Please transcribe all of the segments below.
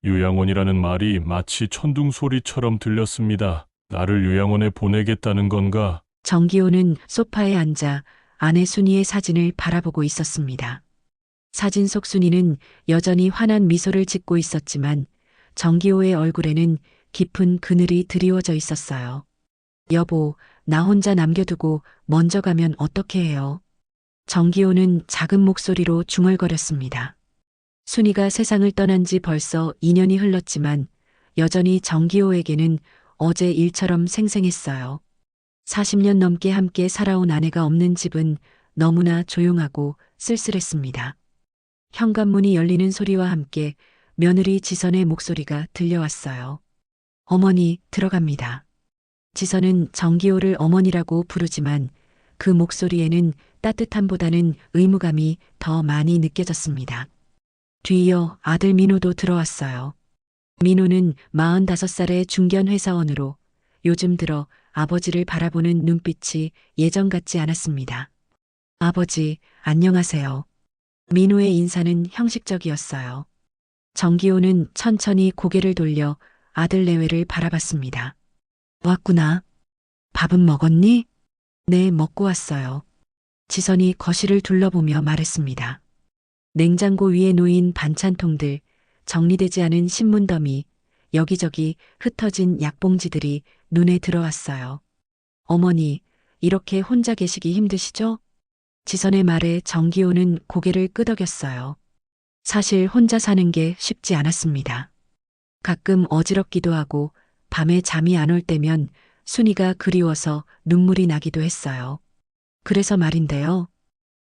요양원이라는 말이 마치 천둥 소리처럼 들렸습니다. 나를 요양원에 보내겠다는 건가? 정기호는 소파에 앉아 아내 순이의 사진을 바라보고 있었습니다. 사진 속 순이는 여전히 환한 미소를 짓고 있었지만 정기호의 얼굴에는 깊은 그늘이 드리워져 있었어요. 여보, 나 혼자 남겨두고 먼저 가면 어떻게 해요? 정기호는 작은 목소리로 중얼거렸습니다. 순이가 세상을 떠난 지 벌써 2년이 흘렀지만 여전히 정기호에게는 어제 일처럼 생생했어요. 40년 넘게 함께 살아온 아내가 없는 집은 너무나 조용하고 쓸쓸했습니다. 현관문이 열리는 소리와 함께 며느리 지선의 목소리가 들려왔어요. 어머니, 들어갑니다. 지선은 정기호를 어머니라고 부르지만 그 목소리에는 따뜻함보다는 의무감이 더 많이 느껴졌습니다. 뒤이어 아들 민호도 들어왔어요. 민호는 45살의 중견 회사원으로 요즘 들어 아버지를 바라보는 눈빛이 예전 같지 않았습니다. 아버지, 안녕하세요. 민호의 인사는 형식적이었어요. 정기호는 천천히 고개를 돌려 아들 내외를 바라봤습니다. 왔구나. 밥은 먹었니? 네, 먹고 왔어요. 지선이 거실을 둘러보며 말했습니다. 냉장고 위에 놓인 반찬통들, 정리되지 않은 신문더미, 여기저기 흩어진 약봉지들이 눈에 들어왔어요. 어머니, 이렇게 혼자 계시기 힘드시죠? 지선의 말에 정기호는 고개를 끄덕였어요. 사실 혼자 사는 게 쉽지 않았습니다. 가끔 어지럽기도 하고 밤에 잠이 안 올 때면 순이가 그리워서 눈물이 나기도 했어요. 그래서 말인데요.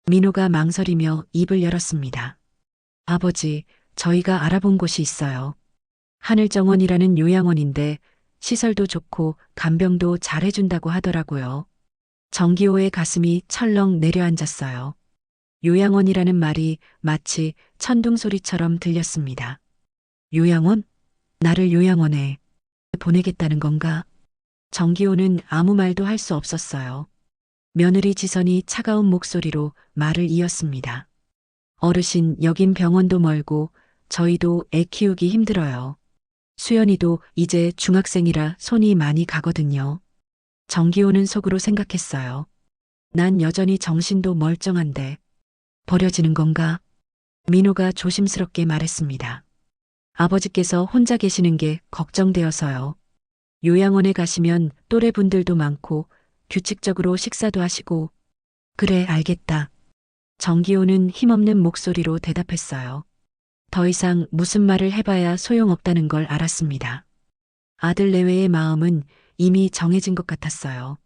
민호가 망설이며 입을 열었습니다. 아버지, 저희가 알아본 곳이 있어요. 하늘정원이라는 요양원인데 시설도 좋고 간병도 잘해준다고 하더라고요. 정기호의 가슴이 철렁 내려앉았어요. 요양원이라는 말이 마치 천둥소리처럼 들렸습니다. 요양원? 나를 요양원에 보내겠다는 건가? 정기호는 아무 말도 할 수 없었어요. 며느리 지선이 차가운 목소리로 말을 이었습니다. 어르신, 여긴 병원도 멀고 저희도 애 키우기 힘들어요. 수연이도 이제 중학생이라 손이 많이 가거든요. 정기호는 속으로 생각했어요. 난 여전히 정신도 멀쩡한데 버려지는 건가? 민호가 조심스럽게 말했습니다. 아버지께서 혼자 계시는 게 걱정되어서요. 요양원에 가시면 또래분들도 많고 규칙적으로 식사도 하시고. 그래, 알겠다. 정기호는 힘없는 목소리로 대답했어요. 더 이상 무슨 말을 해봐야 소용없다는 걸 알았습니다. 아들 내외의 마음은 이미 정해진 것 같았어요.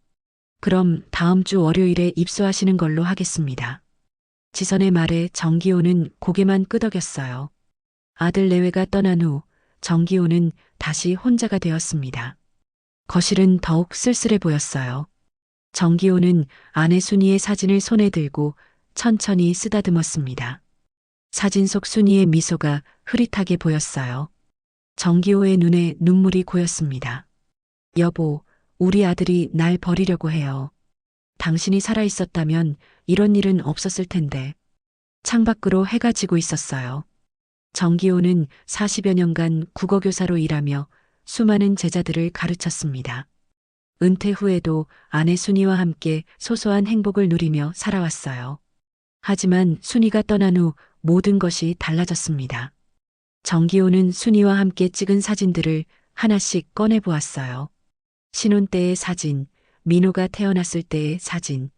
그럼 다음 주 월요일에 입소하시는 걸로 하겠습니다. 지선의 말에 정기호는 고개만 끄덕였어요. 아들 내외가 떠난 후 정기호는 다시 혼자가 되었습니다. 거실은 더욱 쓸쓸해 보였어요. 정기호는 아내 순이의 사진을 손에 들고 천천히 쓰다듬었습니다. 사진 속 순이의 미소가 흐릿하게 보였어요. 정기호의 눈에 눈물이 고였습니다. 여보, 우리 아들이 날 버리려고 해요. 당신이 살아있었다면 이런 일은 없었을 텐데. 창밖으로 해가 지고 있었어요. 정기호는 40여 년간 국어교사로 일하며 수많은 제자들을 가르쳤습니다. 은퇴 후에도 아내 순이와 함께 소소한 행복을 누리며 살아왔어요. 하지만 순이가 떠난 후 모든 것이 달라졌습니다. 정기호는 순이와 함께 찍은 사진들을 하나씩 꺼내 보았어요. 신혼 때의 사진, 민호가 태어났을 때의 사진,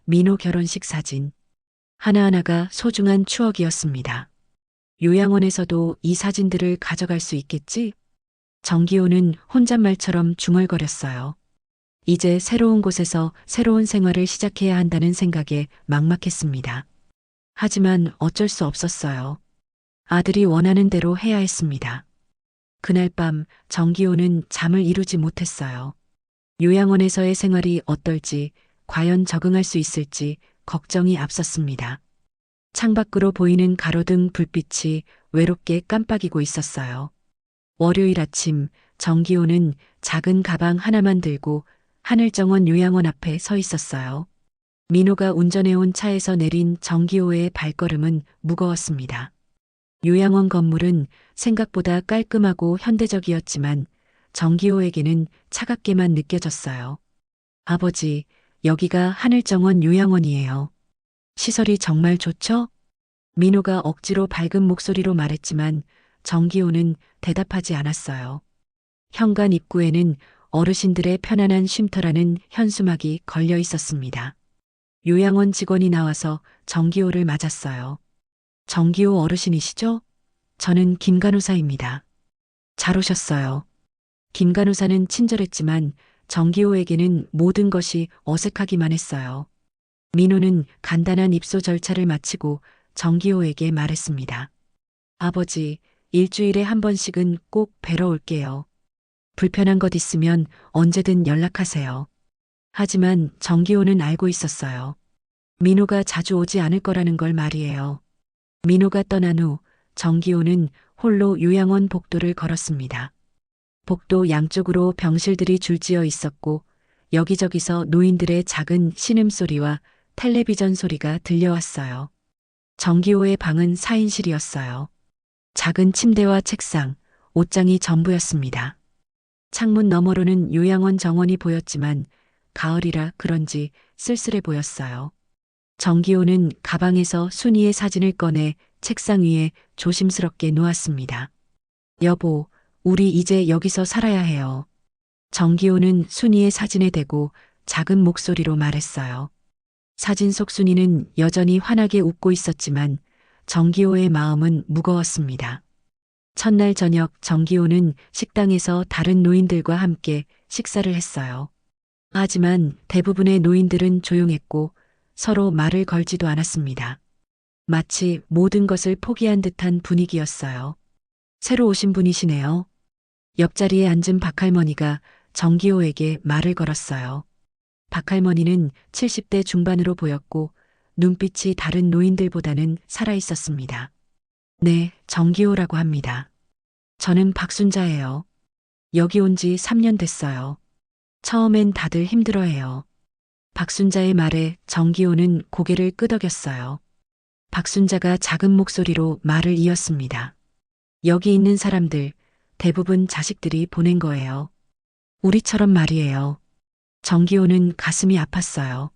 민호 결혼식 사진. 하나하나가 소중한 추억이었습니다. 요양원에서도 이 사진들을 가져갈 수 있겠지? 정기호는 혼잣말처럼 중얼거렸어요. 이제 새로운 곳에서 새로운 생활을 시작해야 한다는 생각에 막막했습니다. 하지만 어쩔 수 없었어요. 아들이 원하는 대로 해야 했습니다. 그날 밤 정기호는 잠을 이루지 못했어요. 요양원에서의 생활이 어떨지, 과연 적응할 수 있을지 걱정이 앞섰습니다. 창밖으로 보이는 가로등 불빛이 외롭게 깜빡이고 있었어요. 월요일 아침 정기호는 작은 가방 하나만 들고 하늘정원 요양원 앞에 서 있었어요. 민호가 운전해온 차에서 내린 정기호의 발걸음은 무거웠습니다. 요양원 건물은 생각보다 깔끔하고 현대적이었지만 정기호에게는 차갑게만 느껴졌어요. 아버지, 여기가 하늘정원 요양원이에요. 시설이 정말 좋죠? 민호가 억지로 밝은 목소리로 말했지만 정기호는 대답하지 않았어요. 현관 입구에는 어르신들의 편안한 쉼터라는 현수막이 걸려 있었습니다. 요양원 직원이 나와서 정기호를 맞았어요. 정기호 어르신이시죠? 저는 김 간호사입니다. 잘 오셨어요. 김 간호사는 친절했지만 정기호에게는 모든 것이 어색하기만 했어요. 민호는 간단한 입소 절차를 마치고 정기호에게 말했습니다. 아버지, 일주일에 한 번씩은 꼭 뵈러 올게요. 불편한 것 있으면 언제든 연락하세요. 하지만 정기호는 알고 있었어요. 민호가 자주 오지 않을 거라는 걸 말이에요. 민호가 떠난 후 정기호는 홀로 요양원 복도를 걸었습니다. 복도 양쪽으로 병실들이 줄지어 있었고 여기저기서 노인들의 작은 신음소리와 텔레비전 소리가 들려왔어요. 정기호의 방은 4인실이었어요. 작은 침대와 책상, 옷장이 전부였습니다. 창문 너머로는 요양원 정원이 보였지만 가을이라 그런지 쓸쓸해 보였어요. 정기호는 가방에서 순이의 사진을 꺼내 책상 위에 조심스럽게 놓았습니다. 여보, 우리 이제 여기서 살아야 해요. 정기호는 순이의 사진에 대고 작은 목소리로 말했어요. 사진 속 순이는 여전히 환하게 웃고 있었지만 정기호의 마음은 무거웠습니다. 첫날 저녁 정기호는 식당에서 다른 노인들과 함께 식사를 했어요. 하지만 대부분의 노인들은 조용했고 서로 말을 걸지도 않았습니다. 마치 모든 것을 포기한 듯한 분위기였어요. 새로 오신 분이시네요. 옆자리에 앉은 박할머니가 정기호에게 말을 걸었어요. 박할머니는 70대 중반으로 보였고 눈빛이 다른 노인들보다는 살아있었습니다. 네, 정기호라고 합니다. 저는 박순자예요. 여기 온 지 3년 됐어요. 처음엔 다들 힘들어해요. 박순자의 말에 정기호는 고개를 끄덕였어요. 박순자가 작은 목소리로 말을 이었습니다. 여기 있는 사람들, 대부분 자식들이 보낸 거예요. 우리처럼 말이에요. 정기호는 가슴이 아팠어요.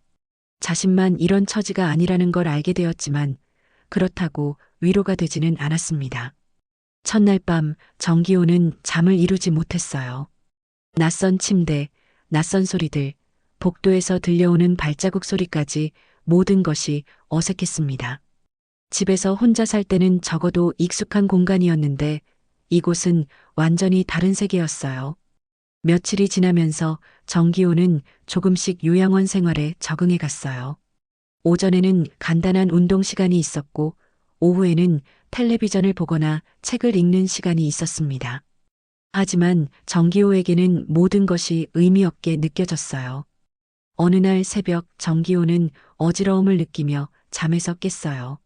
자신만 이런 처지가 아니라는 걸 알게 되었지만 그렇다고 위로가 되지는 않았습니다. 첫날 밤 정기호는 잠을 이루지 못했어요. 낯선 침대, 낯선 소리들, 복도에서 들려오는 발자국 소리까지 모든 것이 어색했습니다. 집에서 혼자 살 때는 적어도 익숙한 공간이었는데 이곳은 완전히 다른 세계였어요. 며칠이 지나면서 정기호는 조금씩 요양원 생활에 적응해 갔어요. 오전에는 간단한 운동 시간이 있었고 오후에는 텔레비전을 보거나 책을 읽는 시간이 있었습니다. 하지만 정기호에게는 모든 것이 의미 없게 느껴졌어요. 어느 날 새벽 정기호는 어지러움을 느끼며 잠에서 깼어요.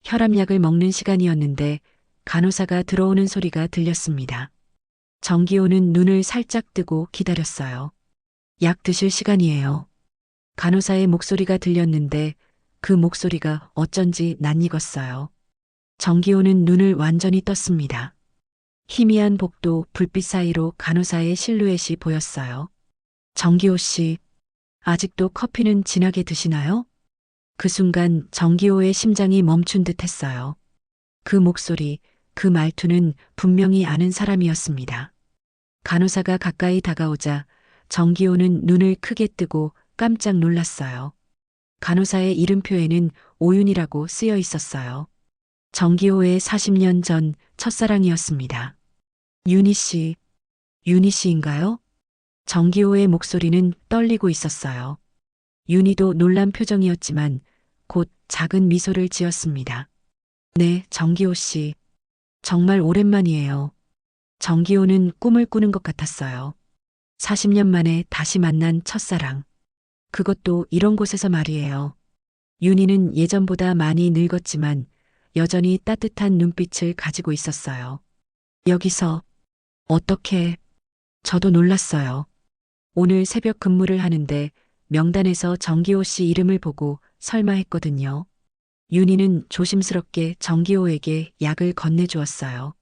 혈압약을 먹는 시간이었는데 간호사가 들어오는 소리가 들렸습니다. 정기호는 눈을 살짝 뜨고 기다렸어요. 약 드실 시간이에요. 간호사의 목소리가 들렸는데 그 목소리가 어쩐지 낯익었어요. 정기호는 눈을 완전히 떴습니다. 희미한 복도 불빛 사이로 간호사의 실루엣이 보였어요. 정기호 씨, 아직도 커피는 진하게 드시나요? 그 순간 정기호의 심장이 멈춘 듯 했어요. 그 목소리, 그 말투는 분명히 아는 사람이었습니다. 간호사가 가까이 다가오자 정기호는 눈을 크게 뜨고 깜짝 놀랐어요. 간호사의 이름표에는 오윤이라고 쓰여 있었어요. 정기호의 40년 전 첫사랑이었습니다. 윤희 씨, 윤희 씨인가요? 정기호의 목소리는 떨리고 있었어요. 윤희도 놀란 표정이었지만 곧 작은 미소를 지었습니다. 네, 정기호 씨. 정말 오랜만이에요. 정기호는 꿈을 꾸는 것 같았어요. 40년 만에 다시 만난 첫사랑. 그것도 이런 곳에서 말이에요. 윤희는 예전보다 많이 늙었지만 여전히 따뜻한 눈빛을 가지고 있었어요. 여기서 어떻게? 저도 놀랐어요. 오늘 새벽 근무를 하는데 명단에서 정기호 씨 이름을 보고 설마 했거든요. 윤희는 조심스럽게 정기호에게 약을 건네주었어요.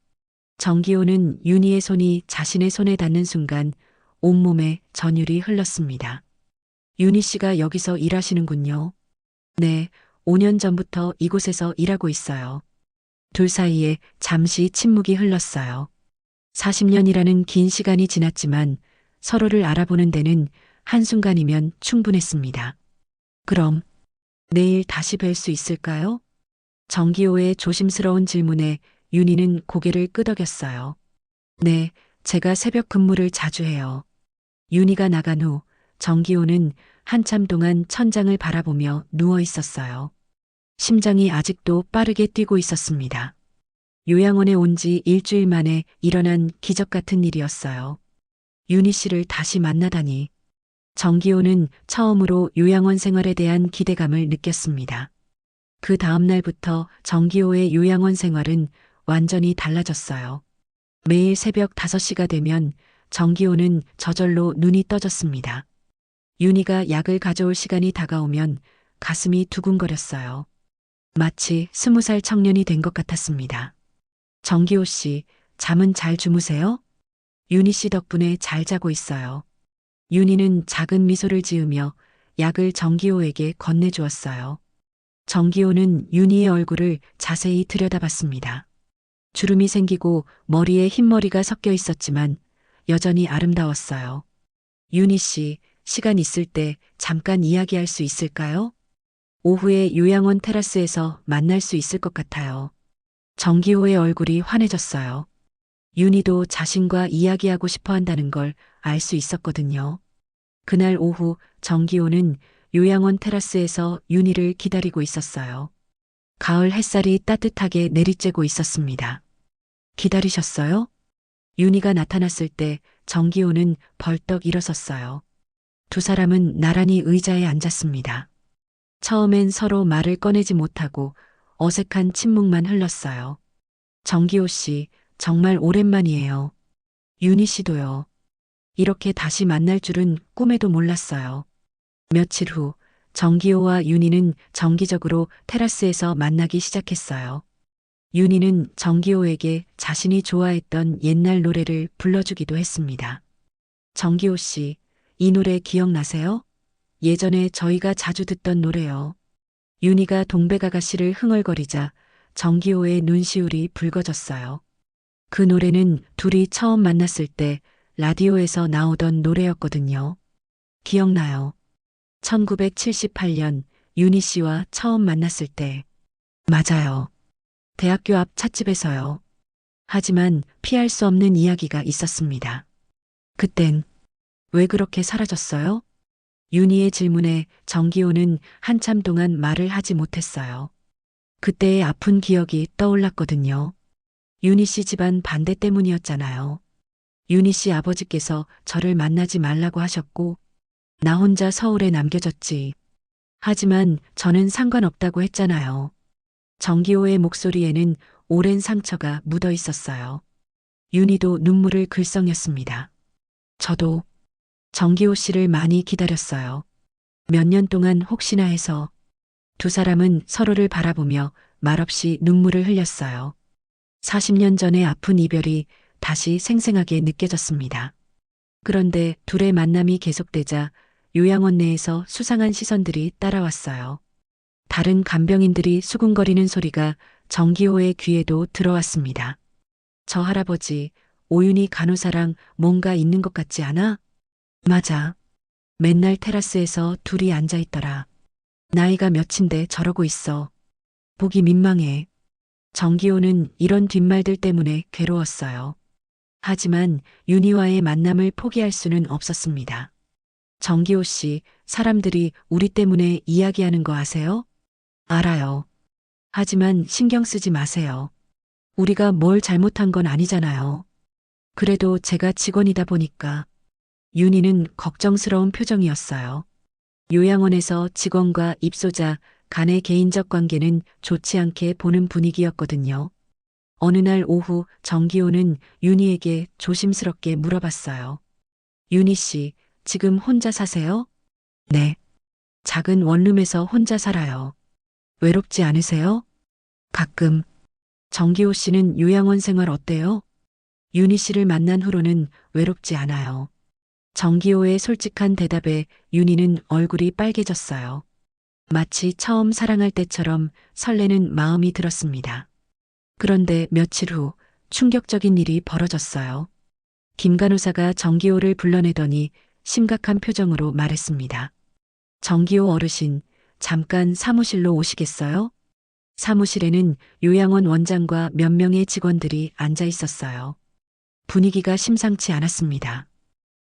정기호는 윤희의 손이 자신의 손에 닿는 순간 온몸에 전율이 흘렀습니다. 윤희 씨가 여기서 일하시는군요. 네, 5년 전부터 이곳에서 일하고 있어요. 둘 사이에 잠시 침묵이 흘렀어요. 40년이라는 긴 시간이 지났지만 서로를 알아보는 데는 한순간이면 충분했습니다. 그럼 내일 다시 뵐 수 있을까요? 정기호의 조심스러운 질문에 윤희는 고개를 끄덕였어요. 네, 제가 새벽 근무를 자주 해요. 윤희가 나간 후 정기호는 한참 동안 천장을 바라보며 누워 있었어요. 심장이 아직도 빠르게 뛰고 있었습니다. 요양원에 온 지 일주일 만에 일어난 기적 같은 일이었어요. 윤희 씨를 다시 만나다니. 정기호는 처음으로 요양원 생활에 대한 기대감을 느꼈습니다. 그 다음 날부터 정기호의 요양원 생활은 완전히 달라졌어요. 매일 새벽 5시가 되면 정기호는 저절로 눈이 떠졌습니다. 윤희가 약을 가져올 시간이 다가오면 가슴이 두근거렸어요. 마치 20살 청년이 된 것 같았습니다. 정기호 씨, 잠은 잘 주무세요? 윤희 씨 덕분에 잘 자고 있어요. 윤희는 작은 미소를 지으며 약을 정기호에게 건네주었어요. 정기호는 윤희의 얼굴을 자세히 들여다봤습니다. 주름이 생기고 머리에 흰머리가 섞여 있었지만 여전히 아름다웠어요. 윤희 씨, 시간 있을 때 잠깐 이야기할 수 있을까요? 오후에 요양원 테라스에서 만날 수 있을 것 같아요. 정기호의 얼굴이 환해졌어요. 윤희도 자신과 이야기하고 싶어 한다는 걸 알 수 있었거든요. 그날 오후 정기호는 요양원 테라스에서 윤희를 기다리고 있었어요. 가을 햇살이 따뜻하게 내리쬐고 있었습니다. 기다리셨어요? 윤희가 나타났을 때 정기호는 벌떡 일어섰어요. 두 사람은 나란히 의자에 앉았습니다. 처음엔 서로 말을 꺼내지 못하고 어색한 침묵만 흘렀어요. 정기호 씨, 정말 오랜만이에요. 윤희 씨도요. 이렇게 다시 만날 줄은 꿈에도 몰랐어요. 며칠 후 정기호와 윤희는 정기적으로 테라스에서 만나기 시작했어요. 윤희는 정기호에게 자신이 좋아했던 옛날 노래를 불러주기도 했습니다. 정기호 씨, 이 노래 기억나세요? 예전에 저희가 자주 듣던 노래요. 윤희가 동백아가씨를 흥얼거리자 정기호의 눈시울이 붉어졌어요. 그 노래는 둘이 처음 만났을 때 라디오에서 나오던 노래였거든요. 기억나요? 1978년 윤희 씨와 처음 만났을 때. 맞아요. 대학교 앞 찻집에서요. 하지만 피할 수 없는 이야기가 있었습니다. 그땐 왜 그렇게 사라졌어요? 윤희의 질문에 정기호는 한참 동안 말을 하지 못했어요. 그때의 아픈 기억이 떠올랐거든요. 윤희 씨 집안 반대 때문이었잖아요. 윤희 씨 아버지께서 저를 만나지 말라고 하셨고 나 혼자 서울에 남겨졌지. 하지만 저는 상관없다고 했잖아요. 정기호의 목소리에는 오랜 상처가 묻어 있었어요. 윤희도 눈물을 글썽였습니다. 저도 정기호 씨를 많이 기다렸어요. 몇 년 동안 혹시나 해서. 두 사람은 서로를 바라보며 말없이 눈물을 흘렸어요. 40년 전의 아픈 이별이 다시 생생하게 느껴졌습니다. 그런데 둘의 만남이 계속되자 요양원 내에서 수상한 시선들이 따라왔어요. 다른 간병인들이 수군거리는 소리가 정기호의 귀에도 들어왔습니다. 저 할아버지, 오윤희 간호사랑 뭔가 있는 것 같지 않아? 맞아. 맨날 테라스에서 둘이 앉아있더라. 나이가 몇인데 저러고 있어. 보기 민망해. 정기호는 이런 뒷말들 때문에 괴로웠어요. 하지만 윤희와의 만남을 포기할 수는 없었습니다. 정기호 씨, 사람들이 우리 때문에 이야기하는 거 아세요? 알아요. 하지만 신경 쓰지 마세요. 우리가 뭘 잘못한 건 아니잖아요. 그래도 제가 직원이다 보니까. 윤희는 걱정스러운 표정이었어요. 요양원에서 직원과 입소자 간의 개인적 관계는 좋지 않게 보는 분위기였거든요. 어느 날 오후 정기호는 윤희에게 조심스럽게 물어봤어요. 윤희 씨, 지금 혼자 사세요? 네. 작은 원룸에서 혼자 살아요. 외롭지 않으세요? 가끔. 정기호 씨는 요양원 생활 어때요? 윤희 씨를 만난 후로는 외롭지 않아요. 정기호의 솔직한 대답에 윤희는 얼굴이 빨개졌어요. 마치 처음 사랑할 때처럼 설레는 마음이 들었습니다. 그런데 며칠 후 충격적인 일이 벌어졌어요. 김 간호사가 정기호를 불러내더니 심각한 표정으로 말했습니다. 정기호 어르신, 잠깐 사무실로 오시겠어요? 사무실에는 요양원 원장과 몇 명의 직원들이 앉아 있었어요. 분위기가 심상치 않았습니다.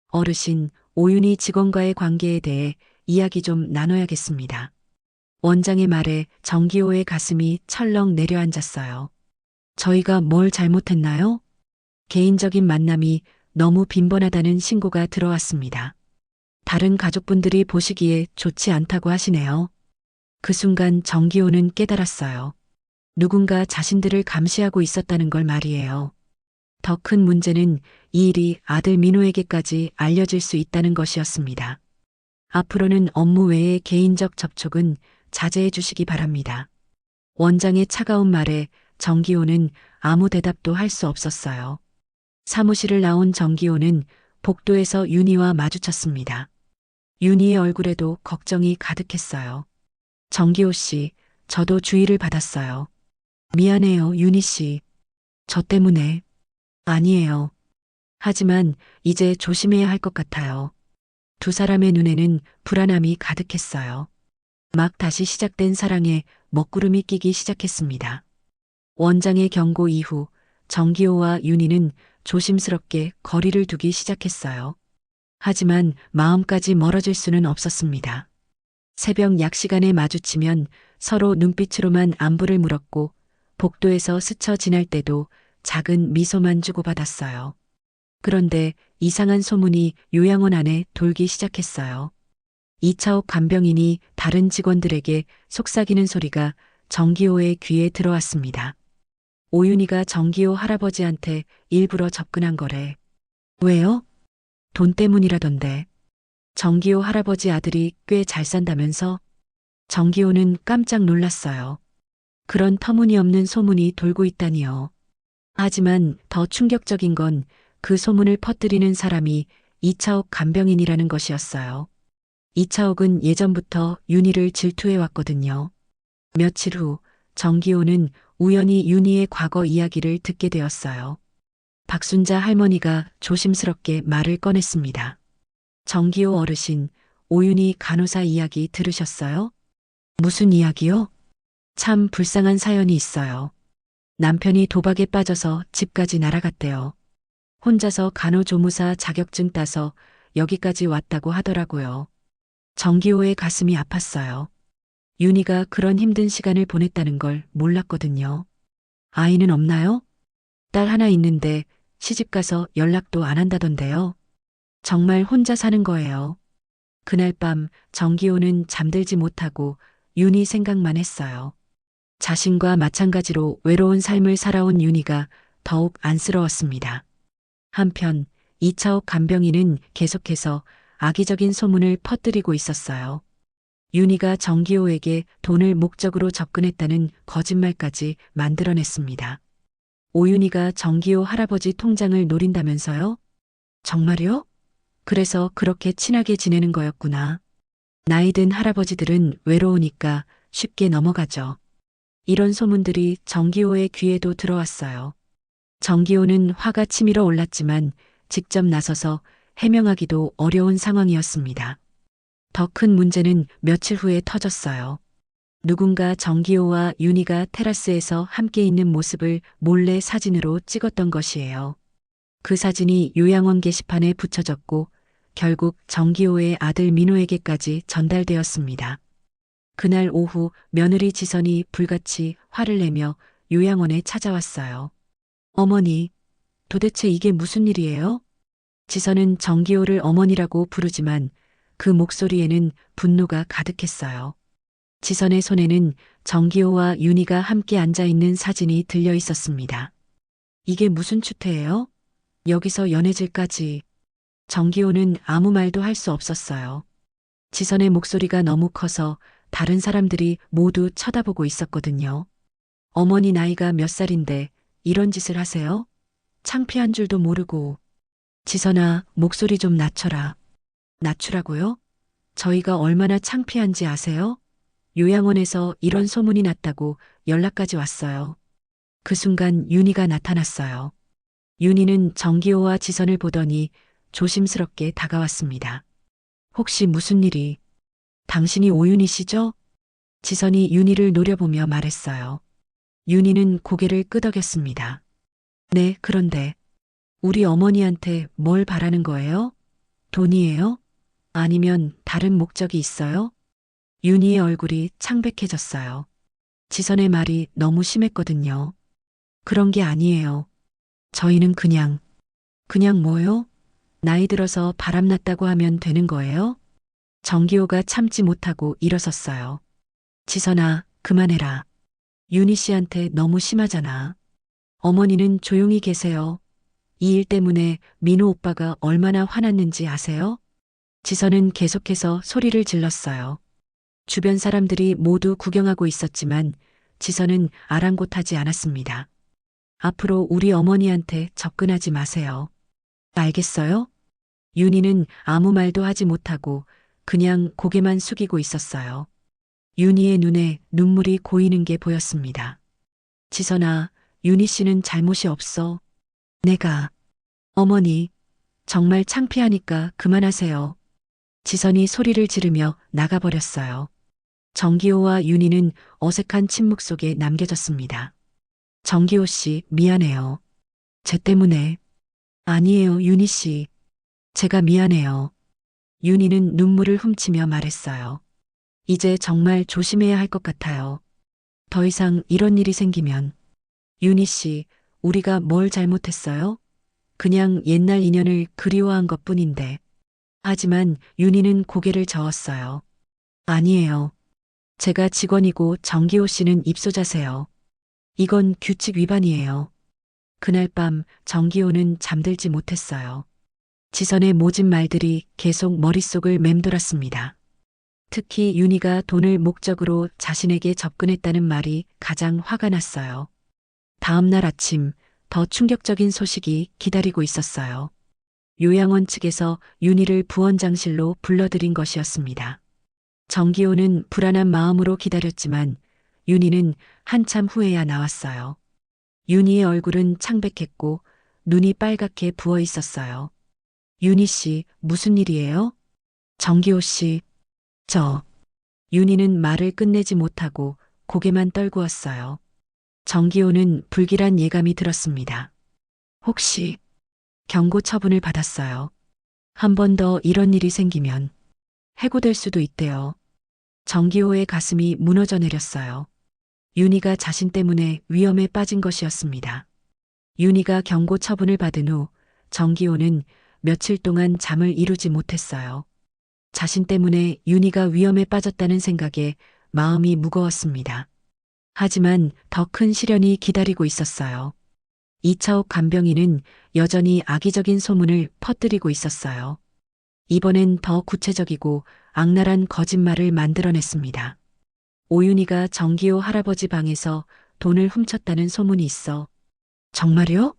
어르신, 오윤희 직원과의 관계에 대해 이야기 좀 나눠야겠습니다. 원장의 말에 정기호의 가슴이 철렁 내려앉았어요. 저희가 뭘 잘못했나요? 개인적인 만남이 너무 빈번하다는 신고가 들어왔습니다. 다른 가족분들이 보시기에 좋지 않다고 하시네요. 그 순간 정기호는 깨달았어요. 누군가 자신들을 감시하고 있었다는 걸 말이에요. 더 큰 문제는 이 일이 아들 민호에게까지 알려질 수 있다는 것이었습니다. 앞으로는 업무 외의 개인적 접촉은 자제해 주시기 바랍니다. 원장의 차가운 말에 정기호는 아무 대답도 할 수 없었어요. 사무실을 나온 정기호는 복도에서 윤희와 마주쳤습니다. 윤희의 얼굴에도 걱정이 가득했어요. 정기호 씨, 저도 주의를 받았어요. 미안해요, 윤희 씨. 저 때문에. 아니에요. 하지만 이제 조심해야 할 것 같아요. 두 사람의 눈에는 불안함이 가득했어요. 막 다시 시작된 사랑에 먹구름이 끼기 시작했습니다. 원장의 경고 이후 정기호와 윤희는 조심스럽게 거리를 두기 시작했어요. 하지만 마음까지 멀어질 수는 없었습니다. 새벽 약시간에 마주치면 서로 눈빛으로만 안부를 물었고 복도에서 스쳐 지날 때도 작은 미소만 주고받았어요. 그런데 이상한 소문이 요양원 안에 돌기 시작했어요. 이차옥 간병인이 다른 직원들에게 속삭이는 소리가 정기호의 귀에 들어왔습니다. 오윤희가 정기호 할아버지한테 일부러 접근한 거래. 왜요? 돈 때문이라던데. 정기호 할아버지 아들이 꽤 잘 산다면서? 정기호는 깜짝 놀랐어요. 그런 터무니없는 소문이 돌고 있다니요. 하지만 더 충격적인 건 그 소문을 퍼뜨리는 사람이 이차옥 간병인이라는 것이었어요. 이차옥은 예전부터 윤희를 질투해 왔거든요. 며칠 후 정기호는 우연히 윤희의 과거 이야기를 듣게 되었어요. 박순자 할머니가 조심스럽게 말을 꺼냈습니다. 정기호 어르신, 오윤희 간호사 이야기 들으셨어요? 무슨 이야기요? 참 불쌍한 사연이 있어요. 남편이 도박에 빠져서 집까지 날아갔대요. 혼자서 간호조무사 자격증 따서 여기까지 왔다고 하더라고요. 정기호의 가슴이 아팠어요. 윤희가 그런 힘든 시간을 보냈다는 걸 몰랐거든요. 아이는 없나요? 딸 하나 있는데 시집가서 연락도 안 한다던데요. 정말 혼자 사는 거예요. 그날 밤 정기호는 잠들지 못하고 윤희 생각만 했어요. 자신과 마찬가지로 외로운 삶을 살아온 윤희가 더욱 안쓰러웠습니다. 한편 이차옥 간병인은 계속해서 악의적인 소문을 퍼뜨리고 있었어요. 윤희가 정기호에게 돈을 목적으로 접근했다는 거짓말까지 만들어냈습니다. 오윤희가 정기호 할아버지 통장을 노린다면서요? 정말요? 그래서 그렇게 친하게 지내는 거였구나. 나이 든 할아버지들은 외로우니까 쉽게 넘어가죠. 이런 소문들이 정기호의 귀에도 들어왔어요. 정기호는 화가 치밀어 올랐지만 직접 나서서 해명하기도 어려운 상황이었습니다. 더 큰 문제는 며칠 후에 터졌어요. 누군가 정기호와 윤희가 테라스에서 함께 있는 모습을 몰래 사진으로 찍었던 것이에요. 그 사진이 요양원 게시판에 붙여졌고 결국 정기호의 아들 민호에게까지 전달되었습니다. 그날 오후 며느리 지선이 불같이 화를 내며 요양원에 찾아왔어요. 어머니, 도대체 이게 무슨 일이에요? 지선은 정기호를 어머니라고 부르지만 그 목소리에는 분노가 가득했어요. 지선의 손에는 정기호와 윤희가 함께 앉아 있는 사진이 들려 있었습니다. 이게 무슨 추태예요? 여기서 연애질까지. 정기호는 아무 말도 할 수 없었어요. 지선의 목소리가 너무 커서 다른 사람들이 모두 쳐다보고 있었거든요. 어머니 나이가 몇 살인데 이런 짓을 하세요? 창피한 줄도 모르고. 지선아, 목소리 좀 낮춰라. 낮추라고요? 저희가 얼마나 창피한지 아세요? 요양원에서 이런 소문이 났다고 연락까지 왔어요. 그 순간 윤희가 나타났어요. 윤희는 정기호와 지선을 보더니 조심스럽게 다가왔습니다. 혹시 무슨 일이? 당신이 오윤희시죠? 지선이 윤희를 노려보며 말했어요. 윤희는 고개를 끄덕였습니다. 네, 그런데 우리 어머니한테 뭘 바라는 거예요? 돈이에요? 아니면 다른 목적이 있어요? 윤희의 얼굴이 창백해졌어요. 지선의 말이 너무 심했거든요. 그런 게 아니에요. 저희는 그냥 뭐요? 나이 들어서 바람났다고 하면 되는 거예요? 정기호가 참지 못하고 일어섰어요. 지선아, 그만해라. 윤희 씨한테 너무 심하잖아. 어머니는 조용히 계세요. 이 일 때문에 민호 오빠가 얼마나 화났는지 아세요? 지선은 계속해서 소리를 질렀어요. 주변 사람들이 모두 구경하고 있었지만 지선은 아랑곳하지 않았습니다. 앞으로 우리 어머니한테 접근하지 마세요. 알겠어요? 윤희는 아무 말도 하지 못하고 그냥 고개만 숙이고 있었어요. 윤희의 눈에 눈물이 고이는 게 보였습니다. 지선아, 윤희 씨는 잘못이 없어. 내가. 어머니, 정말 창피하니까 그만하세요. 지선이 소리를 지르며 나가버렸어요. 정기호와 윤희는 어색한 침묵 속에 남겨졌습니다. 정기호 씨, 미안해요. 제 때문에. 아니에요, 윤희 씨. 제가 미안해요. 윤희는 눈물을 훔치며 말했어요. 이제 정말 조심해야 할 것 같아요. 더 이상 이런 일이 생기면. 윤희 씨, 우리가 뭘 잘못했어요? 그냥 옛날 인연을 그리워한 것 뿐인데. 하지만 윤희는 고개를 저었어요. 아니에요. 제가 직원이고 정기호 씨는 입소자세요. 이건 규칙 위반이에요. 그날 밤 정기호는 잠들지 못했어요. 지선의 모진 말들이 계속 머릿속을 맴돌았습니다. 특히 윤희가 돈을 목적으로 자신에게 접근했다는 말이 가장 화가 났어요. 다음 날 아침 더 충격적인 소식이 기다리고 있었어요. 요양원 측에서 윤희를 부원장실로 불러들인 것이었습니다. 정기호는 불안한 마음으로 기다렸지만 윤희는 한참 후에야 나왔어요. 윤희의 얼굴은 창백했고 눈이 빨갛게 부어 있었어요. 윤희 씨, 무슨 일이에요? 정기호 씨, 윤희는 말을 끝내지 못하고 고개만 떨구었어요. 정기호는 불길한 예감이 들었습니다. 혹시 경고 처분을 받았어요. 한 번 더 이런 일이 생기면 해고될 수도 있대요. 정기호의 가슴이 무너져 내렸어요. 윤희가 자신 때문에 위험에 빠진 것이었습니다. 윤희가 경고 처분을 받은 후 정기호는 며칠 동안 잠을 이루지 못했어요. 자신 때문에 윤희가 위험에 빠졌다는 생각에 마음이 무거웠습니다. 하지만 더 큰 시련이 기다리고 있었어요. 이차옥 간병인은 여전히 악의적인 소문을 퍼뜨리고 있었어요. 이번엔 더 구체적이고 악랄한 거짓말을 만들어냈습니다. 오윤희가 정기호 할아버지 방에서 돈을 훔쳤다는 소문이 있어. 정말요?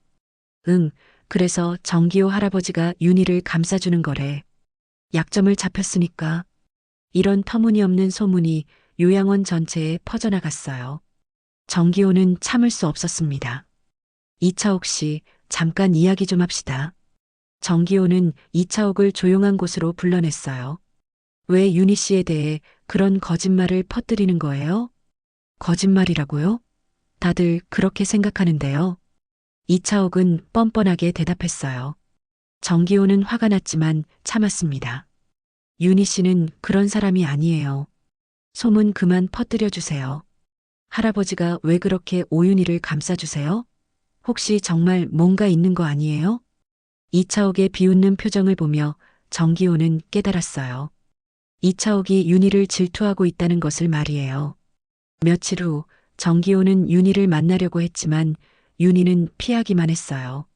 응, 그래서 정기호 할아버지가 윤희를 감싸주는 거래. 약점을 잡혔으니까. 이런 터무니없는 소문이 요양원 전체에 퍼져나갔어요. 정기호는 참을 수 없었습니다. 이차옥 씨, 잠깐 이야기 좀 합시다. 정기호는 이차옥을 조용한 곳으로 불러냈어요. 왜 윤희 씨에 대해 그런 거짓말을 퍼뜨리는 거예요? 거짓말이라고요? 다들 그렇게 생각하는데요. 이차옥은 뻔뻔하게 대답했어요. 정기호는 화가 났지만 참았습니다. 윤희 씨는 그런 사람이 아니에요. 소문 그만 퍼뜨려 주세요. 할아버지가 왜 그렇게 오윤희를 감싸주세요? 혹시 정말 뭔가 있는 거 아니에요? 이차옥의 비웃는 표정을 보며 정기호는 깨달았어요. 이차옥이 윤희를 질투하고 있다는 것을 말이에요. 며칠 후 정기호는 윤희를 만나려고 했지만 윤희는 피하기만 했어요.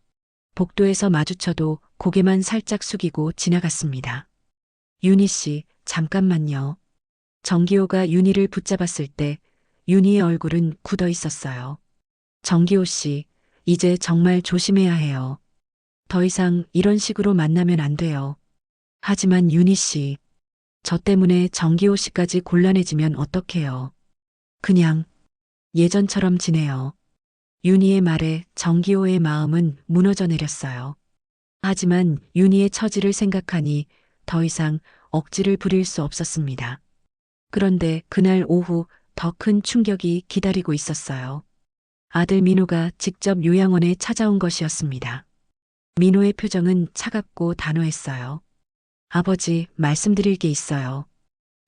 복도에서 마주쳐도 고개만 살짝 숙이고 지나갔습니다. 윤희 씨, 잠깐만요. 정기호가 윤희를 붙잡았을 때 윤희의 얼굴은 굳어 있었어요. 정기호 씨, 이제 정말 조심해야 해요. 더 이상 이런 식으로 만나면 안 돼요. 하지만 윤희 씨, 저 때문에 정기호 씨까지 곤란해지면 어떡해요. 그냥 예전처럼 지내요. 윤희의 말에 정기호의 마음은 무너져 내렸어요. 하지만 윤희의 처지를 생각하니 더 이상 억지를 부릴 수 없었습니다. 그런데 그날 오후 더 큰 충격이 기다리고 있었어요. 아들 민호가 직접 요양원에 찾아온 것이었습니다. 민호의 표정은 차갑고 단호했어요. 아버지, 말씀드릴 게 있어요.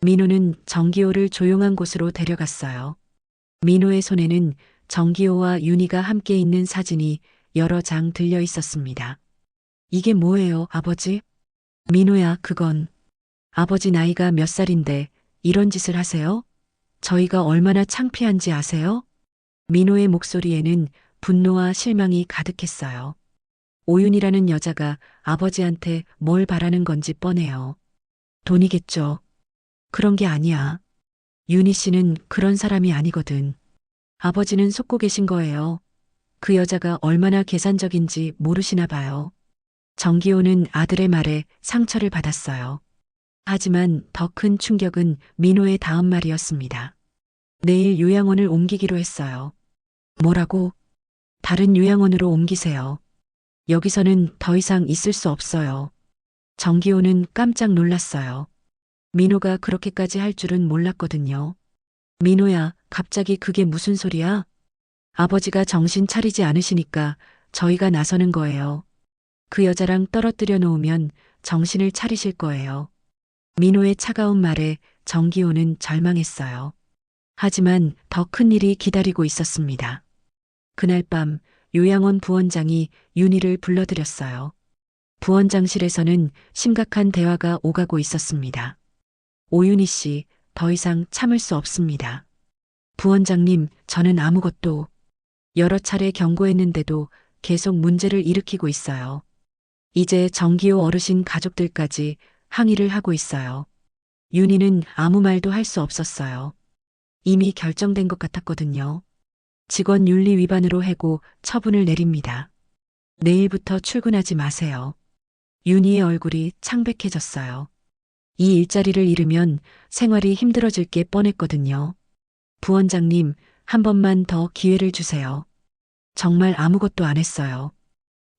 민호는 정기호를 조용한 곳으로 데려갔어요. 민호의 손에는 정기호와 윤희가 함께 있는 사진이 여러 장 들려 있었습니다. 이게 뭐예요, 아버지? 민호야, 그건. 아버지 나이가 몇 살인데 이런 짓을 하세요? 저희가 얼마나 창피한지 아세요? 민호의 목소리에는 분노와 실망이 가득했어요. 오윤이라는 여자가 아버지한테 뭘 바라는 건지 뻔해요. 돈이겠죠. 그런 게 아니야. 윤희 씨는 그런 사람이 아니거든. 아버지는 속고 계신 거예요. 그 여자가 얼마나 계산적인지 모르시나 봐요. 정기호는 아들의 말에 상처를 받았어요. 하지만 더 큰 충격은 민호의 다음 말이었습니다. 내일 요양원을 옮기기로 했어요. 뭐라고? 다른 요양원으로 옮기세요. 여기서는 더 이상 있을 수 없어요. 정기호는 깜짝 놀랐어요. 민호가 그렇게까지 할 줄은 몰랐거든요. 민호야, 갑자기 그게 무슨 소리야? 아버지가 정신 차리지 않으시니까 저희가 나서는 거예요. 그 여자랑 떨어뜨려 놓으면 정신을 차리실 거예요. 민호의 차가운 말에 정기호는 절망했어요. 하지만 더 큰 일이 기다리고 있었습니다. 그날 밤 요양원 부원장이 윤희를 불러들였어요. 부원장실에서는 심각한 대화가 오가고 있었습니다. 오윤희 씨, 더 이상 참을 수 없습니다. 부원장님, 저는 아무것도 여러 차례 경고했는데도 계속 문제를 일으키고 있어요. 이제 정기호 어르신 가족들까지 항의를 하고 있어요. 윤희는 아무 말도 할 수 없었어요. 이미 결정된 것 같았거든요. 직원 윤리 위반으로 해고 처분을 내립니다. 내일부터 출근하지 마세요. 윤희의 얼굴이 창백해졌어요. 이 일자리를 잃으면 생활이 힘들어질 게 뻔했거든요. 부원장님, 한 번만 더 기회를 주세요. 정말 아무것도 안 했어요.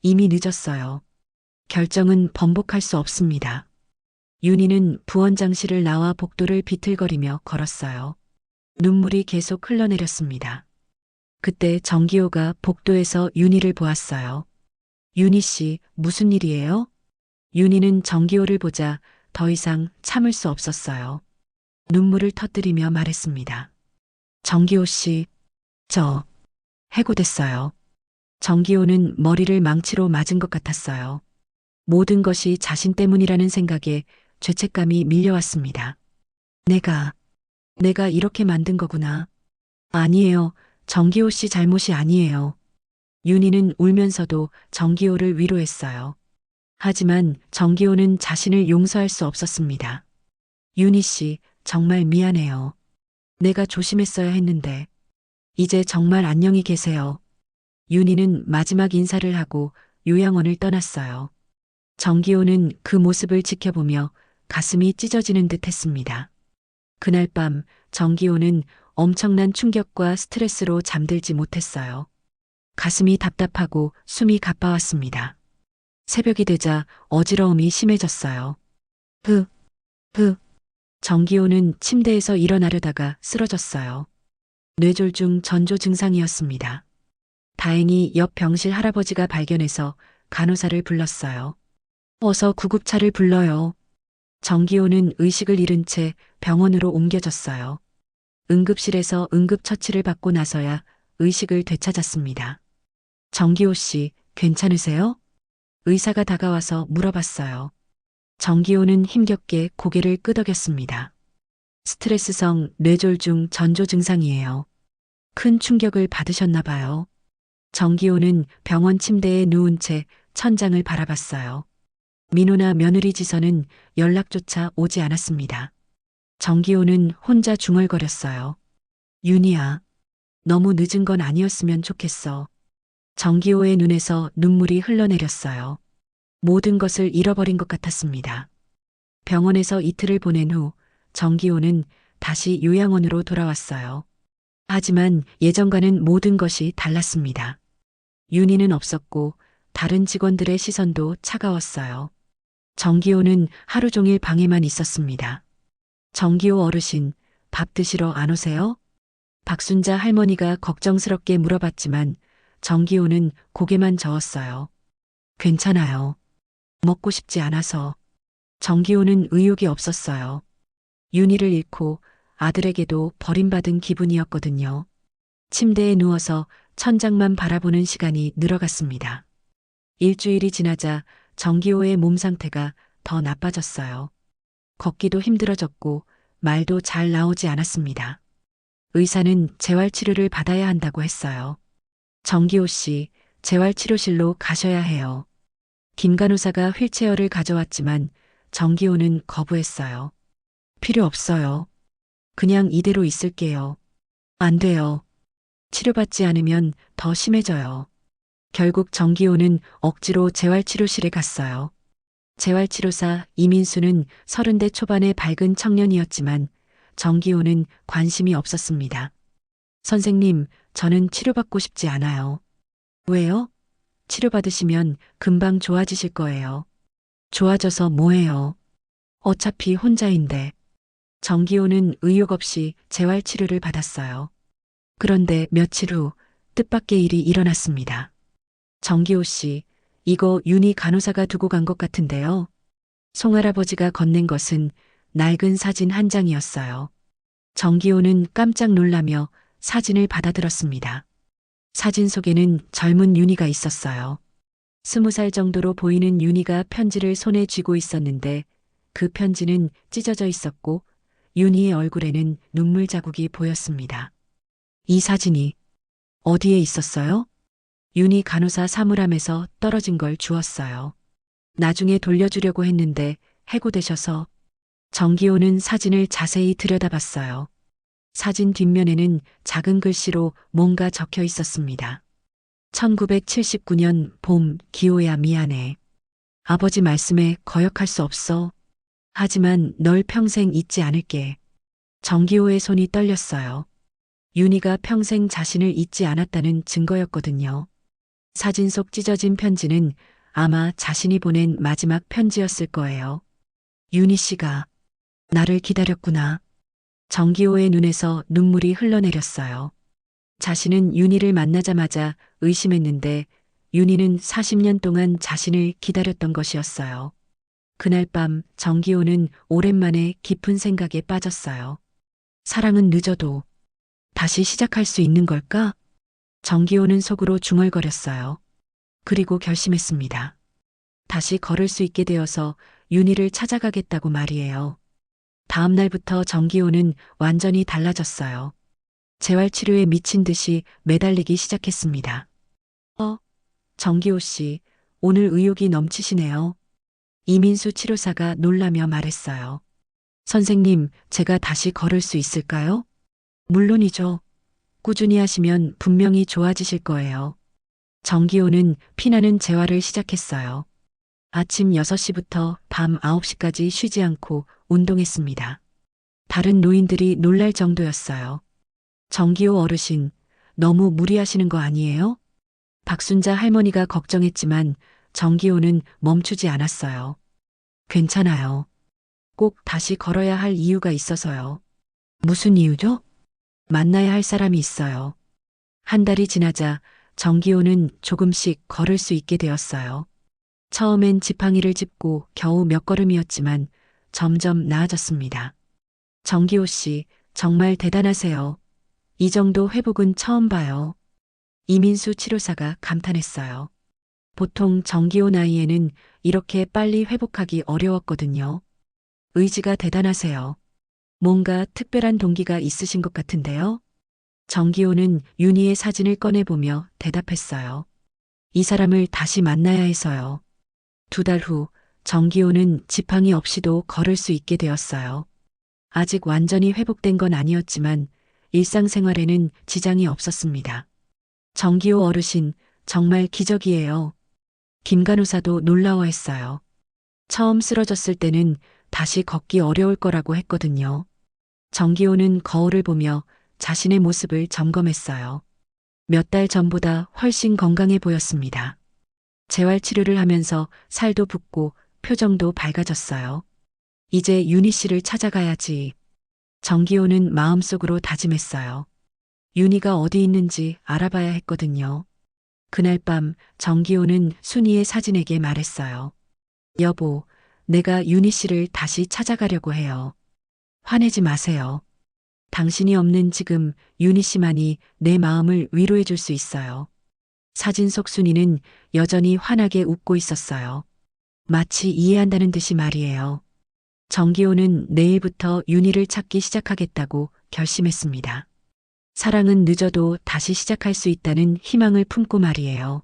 이미 늦었어요. 결정은 번복할 수 없습니다. 윤희는 부원장실을 나와 복도를 비틀거리며 걸었어요. 눈물이 계속 흘러내렸습니다. 그때 정기호가 복도에서 윤희를 보았어요. 윤희 씨, 무슨 일이에요? 윤희는 정기호를 보자 더 이상 참을 수 없었어요. 눈물을 터뜨리며 말했습니다. 정기호 씨, 저 해고됐어요. 정기호는 머리를 망치로 맞은 것 같았어요. 모든 것이 자신 때문이라는 생각에 죄책감이 밀려왔습니다. 내가 이렇게 만든 거구나. 아니에요. 정기호 씨 잘못이 아니에요. 윤희는 울면서도 정기호를 위로했어요. 하지만 정기호는 자신을 용서할 수 없었습니다. 윤희 씨, 정말 미안해요. 내가 조심했어야 했는데. 이제 정말 안녕히 계세요. 윤희는 마지막 인사를 하고 요양원을 떠났어요. 정기호는 그 모습을 지켜보며 가슴이 찢어지는 듯 했습니다. 그날 밤 정기호는 엄청난 충격과 스트레스로 잠들지 못했어요. 가슴이 답답하고 숨이 가빠왔습니다. 새벽이 되자 어지러움이 심해졌어요. 흐, 흐. 정기호는 침대에서 일어나려다가 쓰러졌어요. 뇌졸중 전조 증상이었습니다. 다행히 옆 병실 할아버지가 발견해서 간호사를 불렀어요. 어서 구급차를 불러요. 정기호는 의식을 잃은 채 병원으로 옮겨졌어요. 응급실에서 응급처치를 받고 나서야 의식을 되찾았습니다. 정기호 씨, 괜찮으세요? 의사가 다가와서 물어봤어요. 정기호는 힘겹게 고개를 끄덕였습니다. 스트레스성 뇌졸중 전조 증상이에요. 큰 충격을 받으셨나 봐요. 정기호는 병원 침대에 누운 채 천장을 바라봤어요. 민호나 며느리 지선은 연락조차 오지 않았습니다. 정기호는 혼자 중얼거렸어요. 윤희야, 너무 늦은 건 아니었으면 좋겠어. 정기호의 눈에서 눈물이 흘러내렸어요. 모든 것을 잃어버린 것 같았습니다. 병원에서 이틀을 보낸 후 정기호는 다시 요양원으로 돌아왔어요. 하지만 예전과는 모든 것이 달랐습니다. 윤희는 없었고 다른 직원들의 시선도 차가웠어요. 정기호는 하루 종일 방에만 있었습니다. 정기호 어르신, 밥 드시러 안 오세요? 박순자 할머니가 걱정스럽게 물어봤지만 정기호는 고개만 저었어요. 괜찮아요. 먹고 싶지 않아서. 정기호는 의욕이 없었어요. 윤희를 잃고 아들에게도 버림받은 기분이었거든요. 침대에 누워서 천장만 바라보는 시간이 늘어갔습니다. 일주일이 지나자 정기호의 몸 상태가 더 나빠졌어요. 걷기도 힘들어졌고 말도 잘 나오지 않았습니다. 의사는 재활치료를 받아야 한다고 했어요. 정기호 씨, 재활치료실로 가셔야 해요. 김 간호사가 휠체어를 가져왔지만 정기호는 거부했어요. 필요 없어요. 그냥 이대로 있을게요. 안 돼요. 치료받지 않으면 더 심해져요. 결국 정기호는 억지로 재활치료실에 갔어요. 재활치료사 이민수는 30대 초반의 밝은 청년이었지만 정기호는 관심이 없었습니다. 선생님, 저는 치료받고 싶지 않아요. 왜요? 치료받으시면 금방 좋아지실 거예요. 좋아져서 뭐해요? 어차피 혼자인데. 정기호는 의욕 없이 재활치료를 받았어요. 그런데 며칠 후 뜻밖의 일이 일어났습니다. 정기호 씨, 이거 윤희 간호사가 두고 간 것 같은데요. 송할아버지가 건넨 것은 낡은 사진 한 장이었어요. 정기호는 깜짝 놀라며 사진을 받아들었습니다. 사진 속에는 젊은 윤희가 있었어요. 20살 정도로 보이는 윤희가 편지를 손에 쥐고 있었는데 그 편지는 찢어져 있었고 윤희의 얼굴에는 눈물 자국이 보였습니다. 이 사진이 어디에 있었어요? 윤희 간호사 사물함에서 떨어진 걸 주었어요. 나중에 돌려주려고 했는데 해고되셔서. 정기호는 사진을 자세히 들여다봤어요. 사진 뒷면에는 작은 글씨로 뭔가 적혀 있었습니다. 1979년 봄, 기호야 미안해. 아버지 말씀에 거역할 수 없어. 하지만 널 평생 잊지 않을게. 정기호의 손이 떨렸어요. 윤희가 평생 자신을 잊지 않았다는 증거였거든요. 사진 속 찢어진 편지는 아마 자신이 보낸 마지막 편지였을 거예요. 윤희 씨가 나를 기다렸구나. 정기호의 눈에서 눈물이 흘러내렸어요. 자신은 윤희를 만나자마자 의심했는데 윤희는 40년 동안 자신을 기다렸던 것이었어요. 그날 밤 정기호는 오랜만에 깊은 생각에 빠졌어요. 사랑은 늦어도 다시 시작할 수 있는 걸까? 정기호는 속으로 중얼거렸어요. 그리고 결심했습니다. 다시 걸을 수 있게 되어서 윤희를 찾아가겠다고 말이에요. 다음 날부터 정기호는 완전히 달라졌어요. 재활치료에 미친 듯이 매달리기 시작했습니다. 정기호 씨, 오늘 의욕이 넘치시네요. 이민수 치료사가 놀라며 말했어요. 선생님, 제가 다시 걸을 수 있을까요? 물론이죠. 꾸준히 하시면 분명히 좋아지실 거예요. 정기호는 피나는 재활을 시작했어요. 아침 6시부터 밤 9시까지 쉬지 않고 운동했습니다. 다른 노인들이 놀랄 정도였어요. 정기호 어르신, 너무 무리하시는 거 아니에요? 박순자 할머니가 걱정했지만 정기호는 멈추지 않았어요. 괜찮아요. 꼭 다시 걸어야 할 이유가 있어서요. 무슨 이유죠? 만나야 할 사람이 있어요. 한 달이 지나자 정기호는 조금씩 걸을 수 있게 되었어요. 처음엔 지팡이를 짚고 겨우 몇 걸음이었지만 점점 나아졌습니다. 정기호 씨, 정말 대단하세요. 이 정도 회복은 처음 봐요. 이민수 치료사가 감탄했어요. 보통 정기호 나이에는 이렇게 빨리 회복하기 어려웠거든요. 의지가 대단하세요. 뭔가 특별한 동기가 있으신 것 같은데요. 정기호는 윤희의 사진을 꺼내보며 대답했어요. 이 사람을 다시 만나야 해서요. 2달 후 정기호는 지팡이 없이도 걸을 수 있게 되었어요. 아직 완전히 회복된 건 아니었지만 일상생활에는 지장이 없었습니다. 정기호 어르신, 정말 기적이에요. 김 간호사도 놀라워했어요. 처음 쓰러졌을 때는 다시 걷기 어려울 거라고 했거든요. 정기호는 거울을 보며 자신의 모습을 점검했어요. 몇 달 전보다 훨씬 건강해 보였습니다. 재활 치료를 하면서 살도 붓고 표정도 밝아졌어요. 이제 윤희 씨를 찾아가야지. 정기호는 마음속으로 다짐했어요. 윤희가 어디 있는지 알아봐야 했거든요. 그날 밤 정기호는 순이의 사진에게 말했어요. 여보, 내가 윤희 씨를 다시 찾아가려고 해요. 화내지 마세요. 당신이 없는 지금 윤희 씨만이 내 마음을 위로해 줄 수 있어요. 사진 속 순이는 여전히 환하게 웃고 있었어요. 마치 이해한다는 듯이 말이에요. 정기호는 내일부터 윤희를 찾기 시작하겠다고 결심했습니다. 사랑은 늦어도 다시 시작할 수 있다는 희망을 품고 말이에요.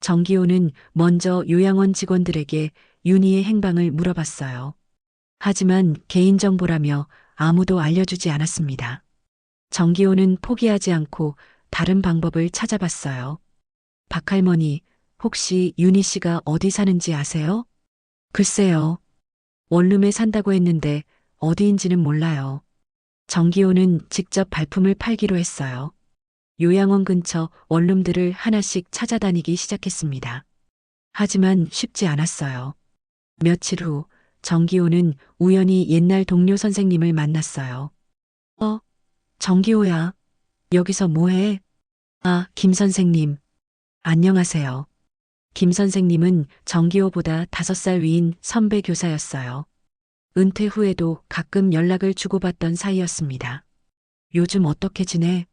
정기호는 먼저 요양원 직원들에게 윤희의 행방을 물어봤어요. 하지만 개인정보라며 아무도 알려주지 않았습니다. 정기호는 포기하지 않고 다른 방법을 찾아봤어요. 박할머니, 혹시 윤희 씨가 어디 사는지 아세요? 글쎄요. 원룸에 산다고 했는데 어디인지는 몰라요. 정기호는 직접 발품을 팔기로 했어요. 요양원 근처 원룸들을 하나씩 찾아다니기 시작했습니다. 하지만 쉽지 않았어요. 며칠 후 정기호는 우연히 옛날 동료 선생님을 만났어요. 정기호야. 여기서 뭐해? 아, 김 선생님. 안녕하세요. 김 선생님은 정기호보다 5살 위인 선배 교사였어요. 은퇴 후에도 가끔 연락을 주고받던 사이였습니다. 요즘 어떻게 지내?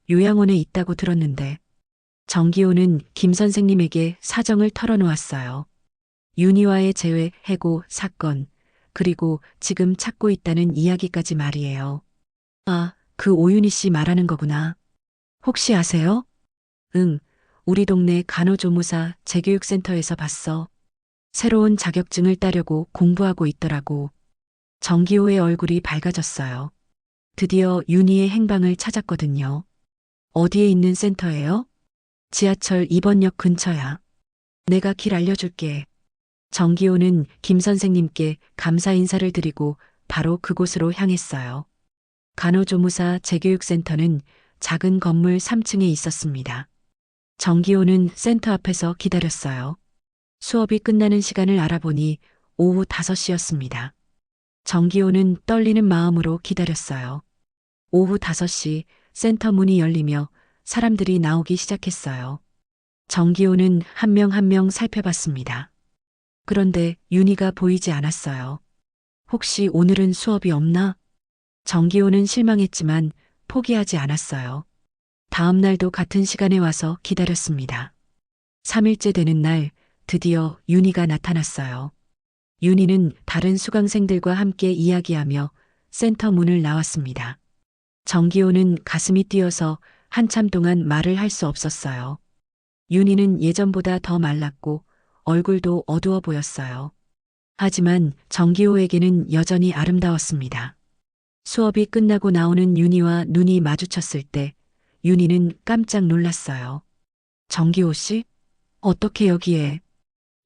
요양원에 있다고 들었는데. 정기호는 김 선생님에게 사정을 털어놓았어요. 윤희와의 재회, 해고, 사건, 그리고 지금 찾고 있다는 이야기까지 말이에요. 아, 그 오윤희 씨 말하는 거구나. 혹시 아세요? 응, 우리 동네 간호조무사 재교육센터에서 봤어. 새로운 자격증을 따려고 공부하고 있더라고. 정기호의 얼굴이 밝아졌어요. 드디어 윤희의 행방을 찾았거든요. 어디에 있는 센터예요? 지하철 2번역 근처야. 내가 길 알려줄게. 정기호는 김 선생님께 감사 인사를 드리고 바로 그곳으로 향했어요. 간호조무사 재교육센터는 작은 건물 3층에 있었습니다. 정기호는 센터 앞에서 기다렸어요. 수업이 끝나는 시간을 알아보니 오후 5시였습니다. 정기호는 떨리는 마음으로 기다렸어요. 오후 5시 센터 문이 열리며 사람들이 나오기 시작했어요. 정기호는 한 명 한 명 살펴봤습니다. 그런데 윤희가 보이지 않았어요. 혹시 오늘은 수업이 없나? 정기호는 실망했지만 포기하지 않았어요. 다음 날도 같은 시간에 와서 기다렸습니다. 3일째 되는 날 드디어 윤희가 나타났어요. 윤희는 다른 수강생들과 함께 이야기하며 센터 문을 나왔습니다. 정기호는 가슴이 뛰어서 한참 동안 말을 할 수 없었어요. 윤희는 예전보다 더 말랐고 얼굴도 어두워 보였어요. 하지만 정기호에게는 여전히 아름다웠습니다. 수업이 끝나고 나오는 윤희와 눈이 마주쳤을 때 윤희는 깜짝 놀랐어요. 정기호 씨? 어떻게 여기에?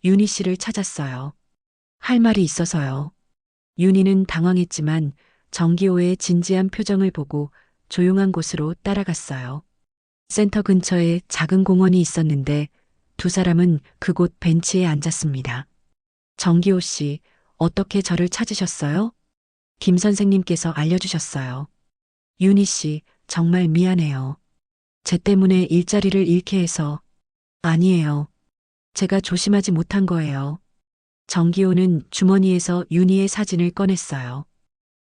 윤희 씨를 찾았어요. 할 말이 있어서요. 윤희는 당황했지만 정기호의 진지한 표정을 보고 조용한 곳으로 따라갔어요. 센터 근처에 작은 공원이 있었는데 두 사람은 그곳 벤치에 앉았습니다. 정기호 씨, 어떻게 저를 찾으셨어요? 김 선생님께서 알려주셨어요. 윤희 씨, 정말 미안해요. 제 때문에 일자리를 잃게 해서. 아니에요. 제가 조심하지 못한 거예요. 정기호는 주머니에서 윤희의 사진을 꺼냈어요.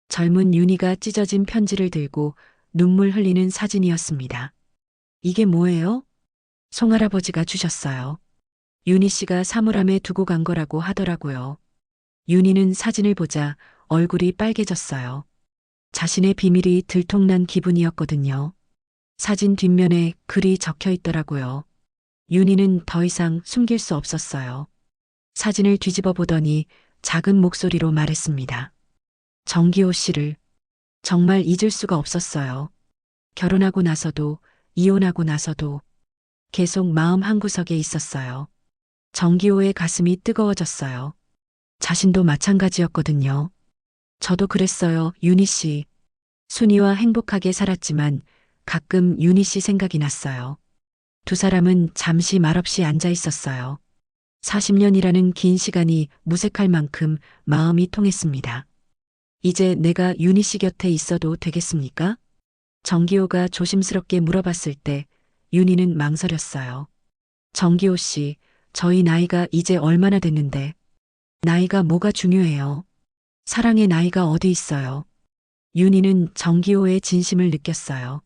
젊은 윤희가 찢어진 편지를 들고 눈물 흘리는 사진이었습니다. 이게 뭐예요? 송할아버지가 주셨어요. 윤희 씨가 사물함에 두고 간 거라고 하더라고요. 윤희는 사진을 보자 얼굴이 빨개졌어요. 자신의 비밀이 들통난 기분이었거든요. 사진 뒷면에 글이 적혀 있더라고요. 윤희는 더 이상 숨길 수 없었어요. 사진을 뒤집어 보더니 작은 목소리로 말했습니다. 정기호 씨를 정말 잊을 수가 없었어요. 결혼하고 나서도, 이혼하고 나서도 계속 마음 한구석에 있었어요. 정기호의 가슴이 뜨거워졌어요. 자신도 마찬가지였거든요. 저도 그랬어요, 윤희 씨. 순이와 행복하게 살았지만 가끔 윤희 씨 생각이 났어요. 두 사람은 잠시 말없이 앉아 있었어요. 40년이라는 긴 시간이 무색할 만큼 마음이 통했습니다. 이제 내가 윤희 씨 곁에 있어도 되겠습니까? 정기호가 조심스럽게 물어봤을 때 윤희는 망설였어요. 정기호 씨, 저희 나이가 이제 얼마나 됐는데 나이가 뭐가 중요해요. 사랑의 나이가 어디 있어요. 윤희는 정기호의 진심을 느꼈어요.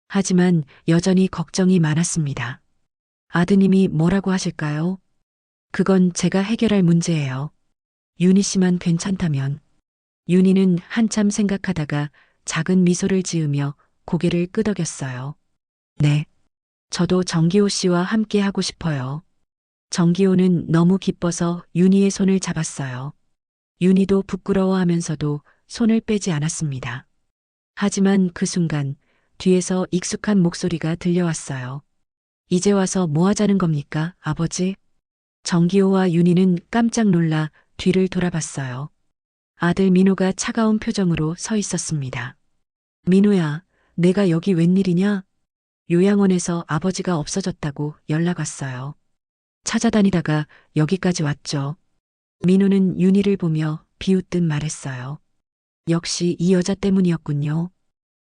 하지만 여전히 걱정이 많았습니다. 아드님이 뭐라고 하실까요? 그건 제가 해결할 문제예요. 윤희 씨만 괜찮다면. 윤희는 한참 생각하다가 작은 미소를 지으며 고개를 끄덕였어요. 네. 저도 정기호 씨와 함께 하고 싶어요. 정기호는 너무 기뻐서 윤희의 손을 잡았어요. 윤희도 부끄러워하면서도 손을 빼지 않았습니다. 하지만 그 순간 뒤에서 익숙한 목소리가 들려왔어요. 이제 와서 뭐 하자는 겁니까, 아버지? 정기호와 윤희는 깜짝 놀라 뒤를 돌아봤어요. 아들 민호가 차가운 표정으로 서 있었습니다. 민호야, 내가 여기 웬일이냐? 요양원에서 아버지가 없어졌다고 연락 왔어요. 찾아다니다가 여기까지 왔죠. 민호는 윤희를 보며 비웃듯 말했어요. 역시 이 여자 때문이었군요.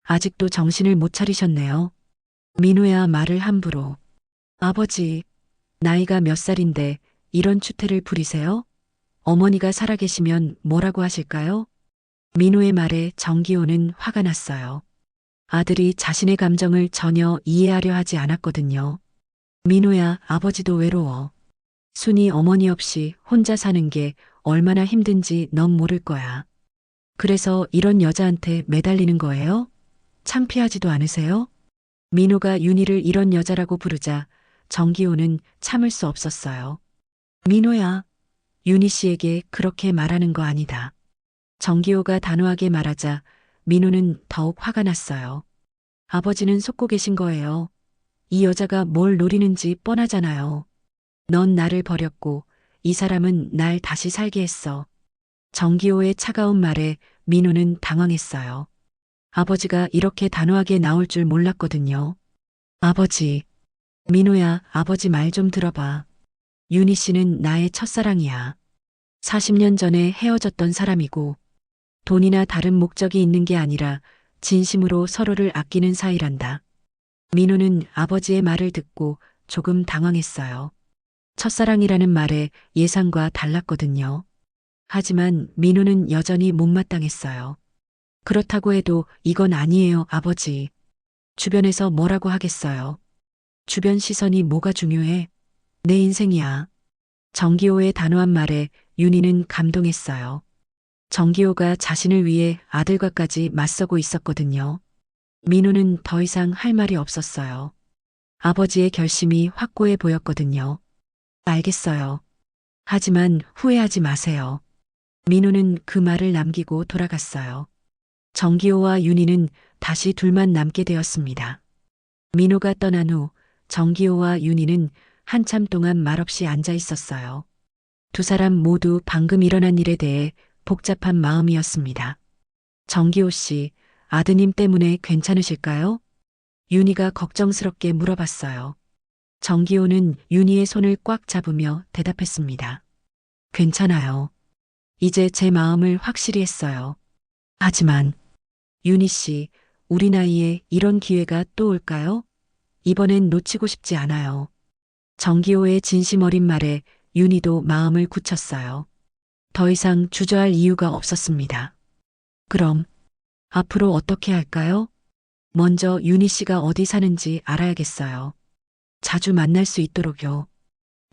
아직도 정신을 못 차리셨네요. 민호야 말을 함부로. 아버지, 나이가 몇 살인데 이런 추태를 부리세요? 어머니가 살아계시면 뭐라고 하실까요? 민호의 말에 정기호는 화가 났어요. 아들이 자신의 감정을 전혀 이해하려 하지 않았거든요. 민호야, 아버지도 외로워. 순이 어머니 없이 혼자 사는 게 얼마나 힘든지 넌 모를 거야. 그래서 이런 여자한테 매달리는 거예요? 창피하지도 않으세요? 민호가 윤희를 이런 여자라고 부르자 정기호는 참을 수 없었어요. 민호야, 윤희 씨에게 그렇게 말하는 거 아니다. 정기호가 단호하게 말하자 민호는 더욱 화가 났어요. 아버지는 속고 계신 거예요. 이 여자가 뭘 노리는지 뻔하잖아요. 넌 나를 버렸고 이 사람은 날 다시 살게 했어. 정기호의 차가운 말에 민호는 당황했어요. 아버지가 이렇게 단호하게 나올 줄 몰랐거든요. 아버지, 민호야, 아버지 말 좀 들어봐. 윤희 씨는 나의 첫사랑이야. 40년 전에 헤어졌던 사람이고 돈이나 다른 목적이 있는 게 아니라 진심으로 서로를 아끼는 사이란다. 민호는 아버지의 말을 듣고 조금 당황했어요. 첫사랑이라는 말에 예상과 달랐거든요. 하지만 민호는 여전히 못마땅했어요. 그렇다고 해도 이건 아니에요, 아버지. 주변에서 뭐라고 하겠어요. 주변 시선이 뭐가 중요해? 내 인생이야. 정기호의 단호한 말에 윤희는 감동했어요. 정기호가 자신을 위해 아들과까지 맞서고 있었거든요. 민호는 더 이상 할 말이 없었어요. 아버지의 결심이 확고해 보였거든요. 알겠어요. 하지만 후회하지 마세요. 민호는 그 말을 남기고 돌아갔어요. 정기호와 윤희는 다시 둘만 남게 되었습니다. 민호가 떠난 후 정기호와 윤희는 한참 동안 말없이 앉아 있었어요. 두 사람 모두 방금 일어난 일에 대해 복잡한 마음이었습니다. 정기호 씨, 아드님 때문에 괜찮으실까요? 윤희가 걱정스럽게 물어봤어요. 정기호는 윤희의 손을 꽉 잡으며 대답했습니다. 괜찮아요. 이제 제 마음을 확실히 했어요. 하지만 윤희 씨, 우리 나이에 이런 기회가 또 올까요? 이번엔 놓치고 싶지 않아요. 정기호의 진심 어린 말에 윤희도 마음을 굳혔어요. 더 이상 주저할 이유가 없었습니다. 그럼 앞으로 어떻게 할까요? 먼저 윤희 씨가 어디 사는지 알아야겠어요. 자주 만날 수 있도록요.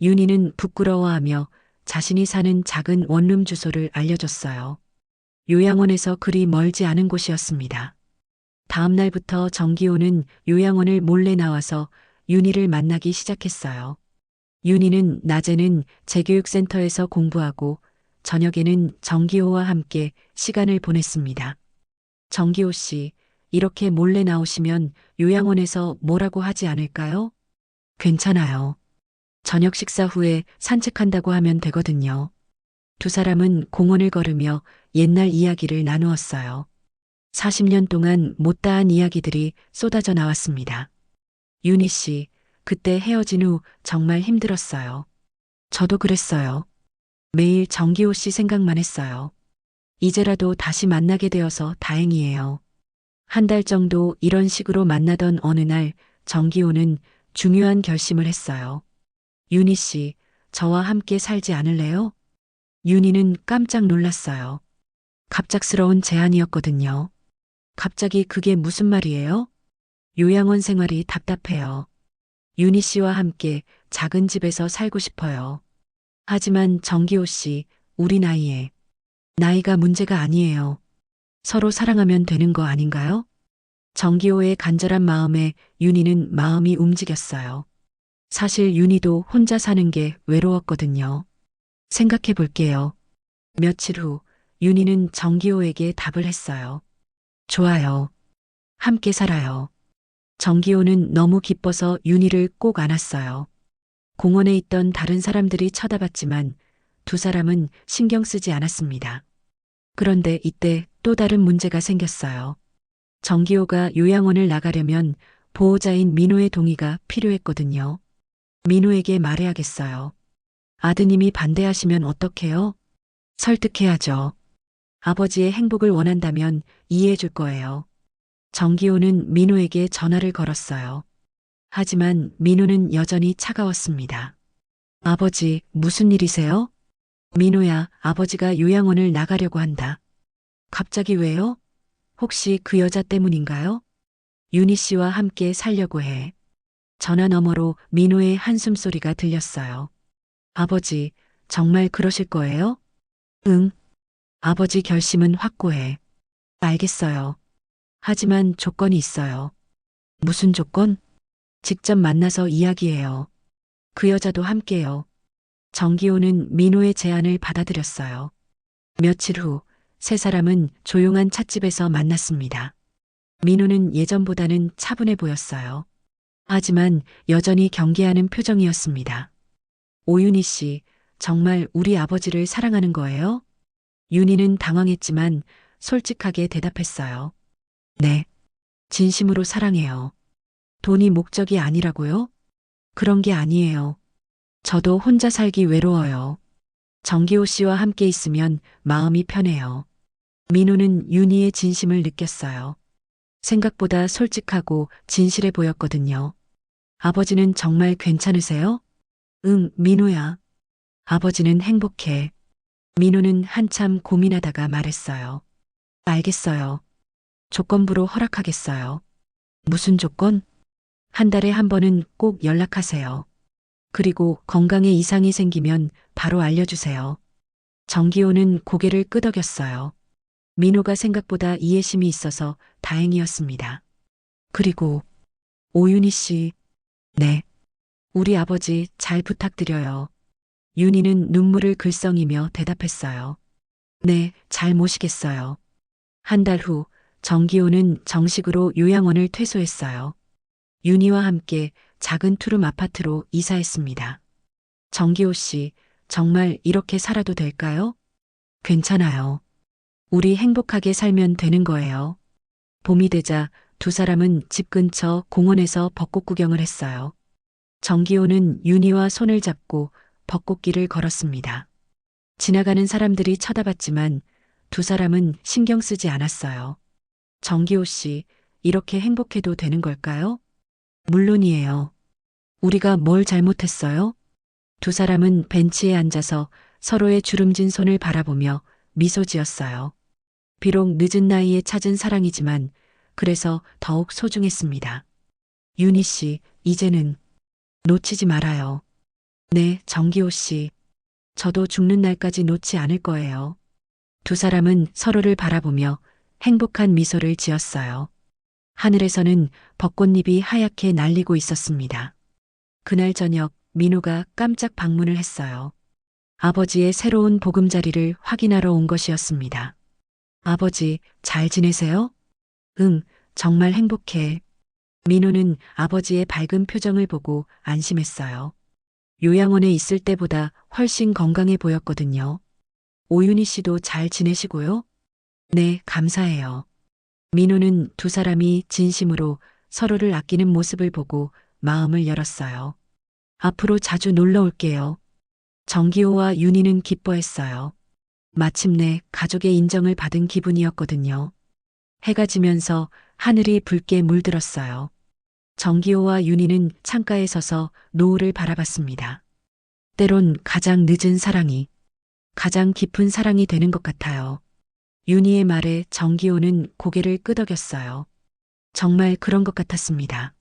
윤희는 부끄러워하며 자신이 사는 작은 원룸 주소를 알려줬어요. 요양원에서 그리 멀지 않은 곳이었습니다. 다음 날부터 정기호는 요양원을 몰래 나와서 윤희를 만나기 시작했어요. 윤희는 낮에는 재교육센터에서 공부하고 저녁에는 정기호와 함께 시간을 보냈습니다. 정기호 씨, 이렇게 몰래 나오시면 요양원에서 뭐라고 하지 않을까요? 괜찮아요. 저녁 식사 후에 산책한다고 하면 되거든요. 두 사람은 공원을 걸으며 옛날 이야기를 나누었어요. 40년 동안 못다한 이야기들이 쏟아져 나왔습니다. 윤희 씨, 그때 헤어진 후 정말 힘들었어요. 저도 그랬어요. 매일 정기호 씨 생각만 했어요. 이제라도 다시 만나게 되어서 다행이에요. 한 달 정도 이런 식으로 만나던 어느 날 정기호는 중요한 결심을 했어요. 윤희 씨, 저와 함께 살지 않을래요? 윤희는 깜짝 놀랐어요. 갑작스러운 제안이었거든요. 갑자기 그게 무슨 말이에요? 요양원 생활이 답답해요. 윤희 씨와 함께 작은 집에서 살고 싶어요. 하지만 정기호 씨, 우리 나이가 문제가 아니에요. 서로 사랑하면 되는 거 아닌가요? 정기호의 간절한 마음에 윤희는 마음이 움직였어요. 사실 윤희도 혼자 사는 게 외로웠거든요. 생각해 볼게요. 며칠 후 윤희는 정기호에게 답을 했어요. 좋아요. 함께 살아요. 정기호는 너무 기뻐서 윤희를 꼭 안았어요. 공원에 있던 다른 사람들이 쳐다봤지만 두 사람은 신경 쓰지 않았습니다. 그런데 이때 또 다른 문제가 생겼어요. 정기호가 요양원을 나가려면 보호자인 민호의 동의가 필요했거든요. 민호에게 말해야겠어요. 아드님이 반대하시면 어떡해요? 설득해야죠. 아버지의 행복을 원한다면 이해해 줄 거예요. 정기호는 민호에게 전화를 걸었어요. 하지만 민호는 여전히 차가웠습니다. 아버지, 무슨 일이세요? 민호야, 아버지가 요양원을 나가려고 한다. 갑자기 왜요? 혹시 그 여자 때문인가요? 윤희 씨와 함께 살려고 해. 전화 너머로 민호의 한숨소리가 들렸어요. 아버지, 정말 그러실 거예요? 응. 아버지 결심은 확고해. 알겠어요. 하지만 조건이 있어요. 무슨 조건? 직접 만나서 이야기해요. 그 여자도 함께요. 정기호는 민호의 제안을 받아들였어요. 며칠 후 세 사람은 조용한 찻집에서 만났습니다. 민호는 예전보다는 차분해 보였어요. 하지만 여전히 경계하는 표정이었습니다. 오윤희 씨, 정말 우리 아버지를 사랑하는 거예요? 윤희는 당황했지만 솔직하게 대답했어요. 네, 진심으로 사랑해요. 돈이 목적이 아니라고요? 그런 게 아니에요. 저도 혼자 살기 외로워요. 정기호 씨와 함께 있으면 마음이 편해요. 민호는 윤희의 진심을 느꼈어요. 생각보다 솔직하고 진실해 보였거든요. 아버지는 정말 괜찮으세요? 응, 민호야. 아버지는 행복해. 민호는 한참 고민하다가 말했어요. 알겠어요. 조건부로 허락하겠어요. 무슨 조건? 한 달에 한 번은 꼭 연락하세요. 그리고 건강에 이상이 생기면 바로 알려주세요. 정기호는 고개를 끄덕였어요. 민호가 생각보다 이해심이 있어서 다행이었습니다. 그리고 오윤희 씨, 네. 우리 아버지 잘 부탁드려요. 윤희는 눈물을 글썽이며 대답했어요. 네, 잘 모시겠어요. 한 달 후 정기호는 정식으로 요양원을 퇴소했어요. 윤희와 함께 작은 투룸 아파트로 이사했습니다. 정기호 씨, 정말 이렇게 살아도 될까요? 괜찮아요. 우리 행복하게 살면 되는 거예요. 봄이 되자 두 사람은 집 근처 공원에서 벚꽃 구경을 했어요. 정기호는 윤희와 손을 잡고 벚꽃길을 걸었습니다. 지나가는 사람들이 쳐다봤지만 두 사람은 신경 쓰지 않았어요. 정기호 씨, 이렇게 행복해도 되는 걸까요? 물론이에요. 우리가 뭘 잘못했어요? 두 사람은 벤치에 앉아서 서로의 주름진 손을 바라보며 미소 지었어요. 비록 늦은 나이에 찾은 사랑이지만 그래서 더욱 소중했습니다. 윤희 씨, 이제는 놓치지 말아요. 네, 정기호 씨. 저도 죽는 날까지 놓지 않을 거예요. 두 사람은 서로를 바라보며 행복한 미소를 지었어요. 하늘에서는 벚꽃잎이 하얗게 날리고 있었습니다. 그날 저녁 민호가 깜짝 방문을 했어요. 아버지의 새로운 보금자리를 확인하러 온 것이었습니다. 아버지, 잘 지내세요? 응, 정말 행복해. 민호는 아버지의 밝은 표정을 보고 안심했어요. 요양원에 있을 때보다 훨씬 건강해 보였거든요. 오윤희 씨도 잘 지내시고요? 네, 감사해요. 민호는 두 사람이 진심으로 서로를 아끼는 모습을 보고 마음을 열었어요. 앞으로 자주 놀러 올게요. 정기호와 윤희는 기뻐했어요. 마침내 가족의 인정을 받은 기분이었거든요. 해가 지면서 하늘이 붉게 물들었어요. 정기호와 윤희는 창가에 서서 노을을 바라봤습니다. 때론 가장 늦은 사랑이 가장 깊은 사랑이 되는 것 같아요. 윤희의 말에 정기호는 고개를 끄덕였어요. 정말 그런 것 같았습니다.